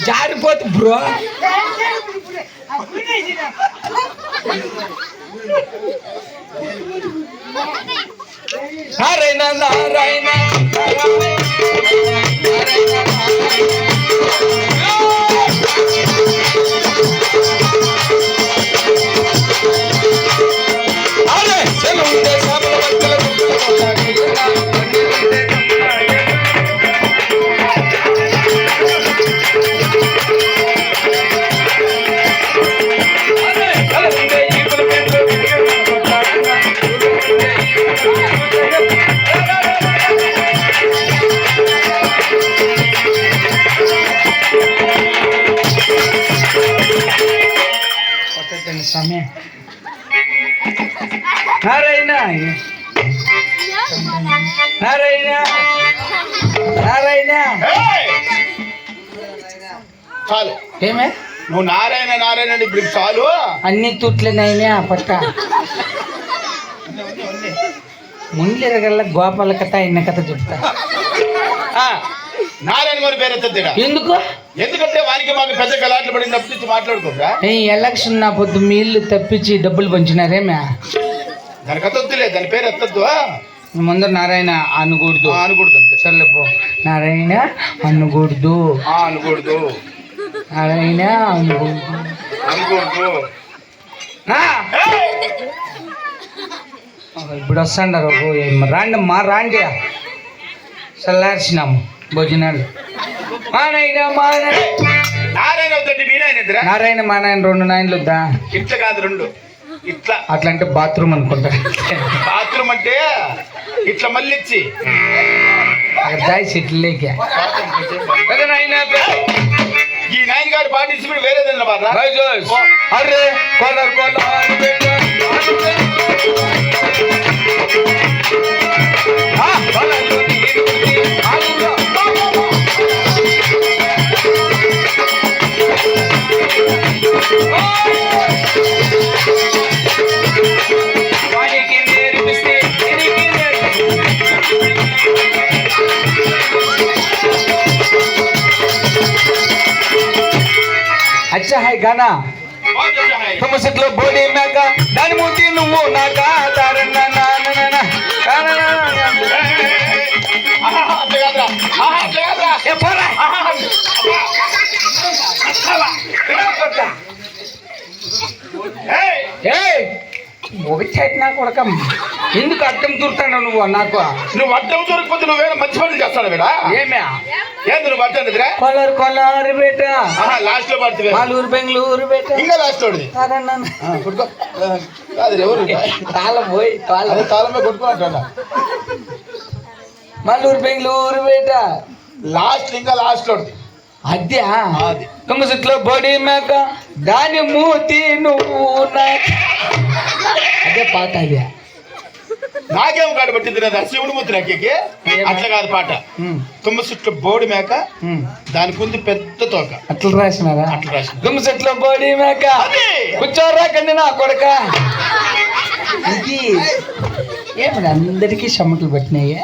జారిపోతు bro. Narayana Narayana సమయం. నారాయణ నారాయణ నారాయణ చాలు. ఏమే నువ్వు నారాయణ నారాయణ ఇప్పుడు చాలు. అన్ని తుట్లనైనా పట్ట ముందెరగల్ల గోపాల కథ ఇన్న కథ చెప్తా. నారాయణ గారి పేరు ఎత్తేడా? ఎందుకు? ఎందుకంటే వారికి మాకు పెద్ద గలాట్లు పడినప్పటి నుంచి మాట్లాడుకోరా. ఈ ఎలక్షన్ నా పొద్దు మీ ఇల్లు తప్పించి డబ్బులు పంచినారేమే. దాని కథ వద్దులే, దాని పేరు ఎత్తద్దు. ముందర నారాయణ అనకూడదు. అనకూడదు అంతే. సర్లేపో. నారాయణ అనకూడదు. అనకూడదు. నారాయణ అనకూడదు. అనకూడదు. ఇప్పుడు వస్తాండారు. రాండి మా రాండి. చల్లార్చినాము భోజనాలు. నారాయణ నారాయణ మా నాయన 2 నాయనలు వద్దా? ఇట్లా కాదు, 2 ఇట్లా. అట్లా అంటే బాత్రూమ్ అనుకుంటా. బాత్రూమ్ అంటే ఇట్లా మళ్ళీ ఇచ్చి దాయి సెట్లేకే. ఈ నాయన గారు పాటించి వేరేదన్నా బాగా అరే కొలర్ కొలర్ अच्छा है गाना. तुमसे बोली नाका दानी मोती नुवो नाका तारना ना ना ना ना ना ये परा ఒకటి నా కొడక ఎందుకు అర్థం చూస్తాను నువ్వు నాకు నువ్వు అడ్డం దొరికిపోతే నువ్వేనా మంచి పనులు చేస్తాడు వీడా ఏమే ఏంది నువ్వు పడుతుందిరా కొలరు కొలరు బేట లాస్ట్ లో పడుతుంది మాలూరు బెంగళూరు బేట ఇంకా లాస్ట్ వాడిది కొట్టుకో కాదు ఎవరు తాళం పోయి అదే తాళమే కొట్టుకో అంటాడా మాలూరు బెంగళూరు బేట లాస్ట్ ఇంకా లాస్ట్ వాడిది అద్యా అది తుమ్మసిట్లో బోడి మేక దాని మూతి నువ్వు అదే పాట అదే నాకేం కాడ పట్టింది కదా శివుడు మూతి నాకేకి అట్లా కాదు పాట తుమ్మ చుట్టూ బోడి మేక దానికి ఉంది పెద్ద తోక అట్లా రాసినారా అట్లా రాసిన తుమ్మసిట్లో బోడి మేక అది. కూర్చోరా కండి నా కొడక ఇది ఏమన్నా అందరికీ చెమటలు పట్టినాయి